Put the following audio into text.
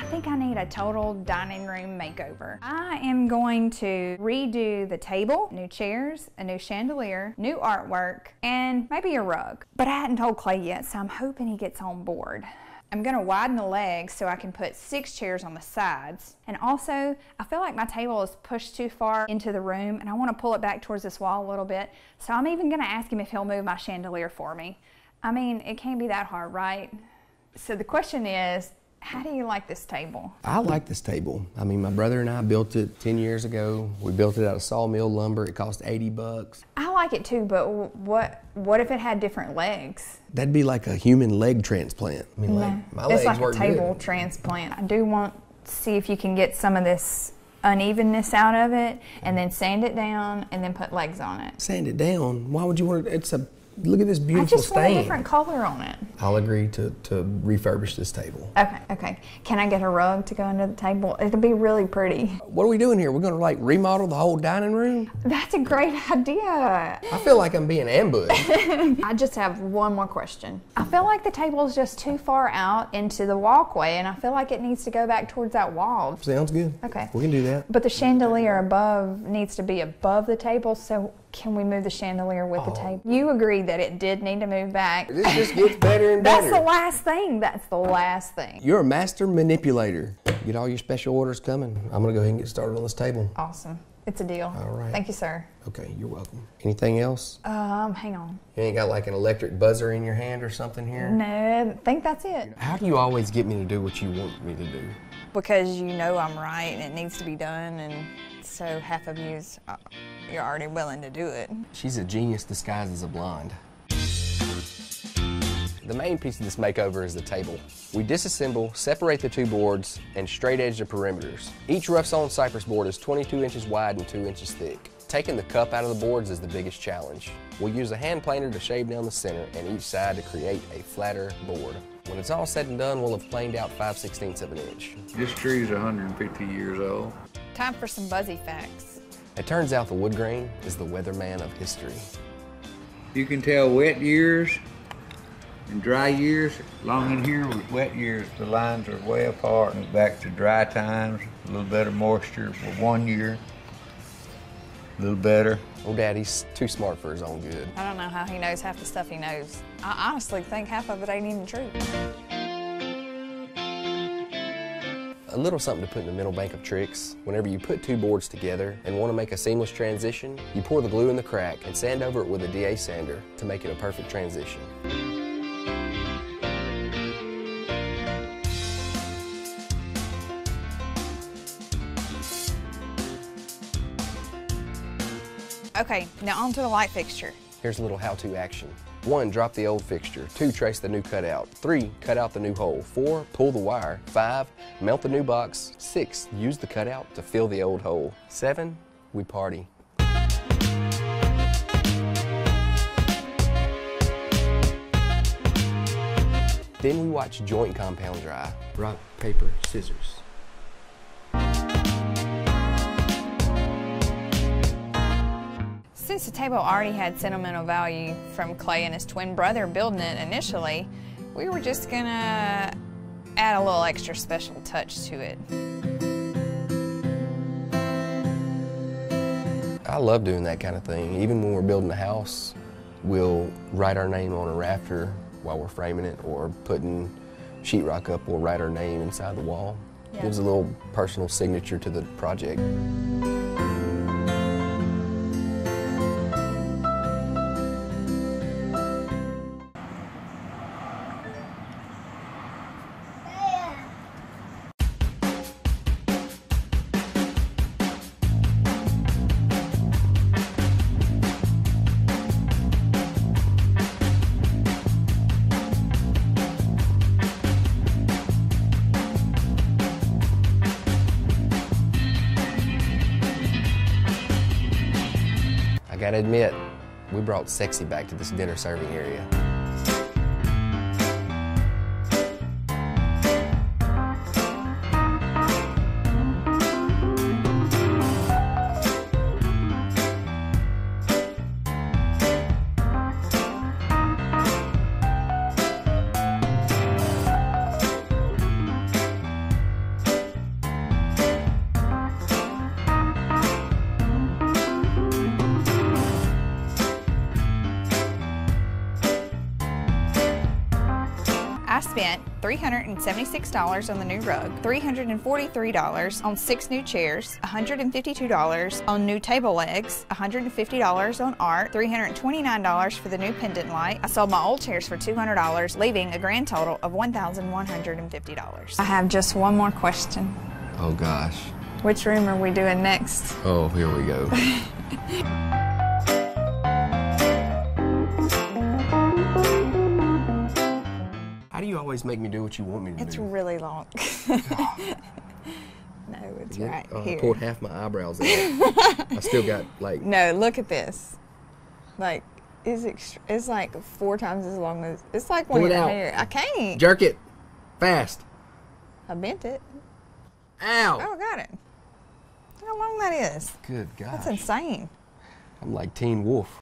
think I need a total dining room makeover. I am going to redo the table, new chairs, a new chandelier, new artwork, and maybe a rug. But I hadn't told Clay yet, so I'm hoping he gets on board. I'm gonna widen the legs so I can put 6 chairs on the sides. And also, I feel like my table is pushed too far into the room and I wanna pull it back towards this wall a little bit. So I'm even gonna ask him if he'll move my chandelier for me. I mean, it can't be that hard, right? So the question is, how do you like this table? I like this table. I mean, my brother and I built it 10 years ago. We built it out of sawmill lumber. It cost 80 bucks. I like it too, but what if it had different legs? That'd be like a human leg transplant. I mean, my legs it's like work a table good. transplant. I do want to see if you can get some of this unevenness out of it and then sand it down and then put legs on it. Sand it down? Why would you want it? Look at this beautiful stain. I just want a different color on it. I'll agree to refurbish this table. Okay. Can I get a rug to go under the table? It'll be really pretty. What are we doing here? We're gonna like remodel the whole dining room? That's a great idea. I feel like I'm being ambushed. I just have one more question. I feel like the table is just too far out into the walkway and I feel like it needs to go back towards that wall. Sounds good. Okay. We can do that. But the chandelier above needs to be above the table, so can we move the chandelier with the table? You agreed that it did need to move back. This just gets better and better. That's the last thing. That's the last thing. You're a master manipulator. Get all your special orders coming. I'm gonna go ahead and get started on this table. Awesome. It's a deal. All right. Thank you, sir. Okay, you're welcome. Anything else? Hang on. You ain't got like an electric buzzer in your hand or something here? No, I think that's it. How do you always get me to do what you want me to do? Because you know I'm right and it needs to be done, and so half of you're already willing to do it. She's a genius disguised as a blonde. The main piece of this makeover is the table. We disassemble, separate the 2 boards, and straight edge the perimeters. Each rough sawn cypress board is 22 inches wide and 2 inches thick. Taking the cup out of the boards is the biggest challenge. We'll use a hand planer to shave down the center and each side to create a flatter board. When it's all said and done, we'll have planed out 5/16 of an inch. This tree is 150 years old. Time for some buzzy facts. It turns out the wood grain is the weatherman of history. You can tell wet years and dry years. Long in here with wet years, the lines are way apart. And back to dry times, a little better moisture for 1 year. A little better. Oh, Daddy's too smart for his own good. I don't know how he knows half the stuff he knows. I honestly think half of it ain't even true. A little something to put in the middle bank of tricks. Whenever you put 2 boards together and want to make a seamless transition, you pour the glue in the crack and sand over it with a DA sander to make it a perfect transition. Okay, now onto the light fixture. Here's a little how-to action. 1, drop the old fixture. 2, trace the new cutout. 3, cut out the new hole. 4, pull the wire. 5, melt the new box. 6, use the cutout to fill the old hole. 7, we party. Then we watch joint compound dry. Rock, paper, scissors. Since the table already had sentimental value from Clay and his twin brother building it initially, we were just gonna add a little extra special touch to it. I love doing that kind of thing. Even when we're building a house, we'll write our name on a rafter while we're framing it, or putting sheetrock up, we'll write our name inside the wall. Yeah. Gives a little personal signature to the project. I gotta admit, we brought sexy back to this dinner serving area. spent $376 on the new rug, $343 on 6 new chairs, $152 on new table legs, $150 on art, $329 for the new pendant light. I sold my old chairs for $200, leaving a grand total of $1,150. I have just one more question. Oh gosh. Which room are we doing next? Oh, here we go. How do you always make me do what you want me to do? It's really long. No, it's right here. I pulled half my eyebrows out. I still got like... No, look at this. Like, it's like 4 times as long as... It's like one of your hair. I can't. Jerk it. Fast. I bent it. Ow. Oh, I got it. Look how long that is. Good God. That's insane. I'm like Teen Wolf.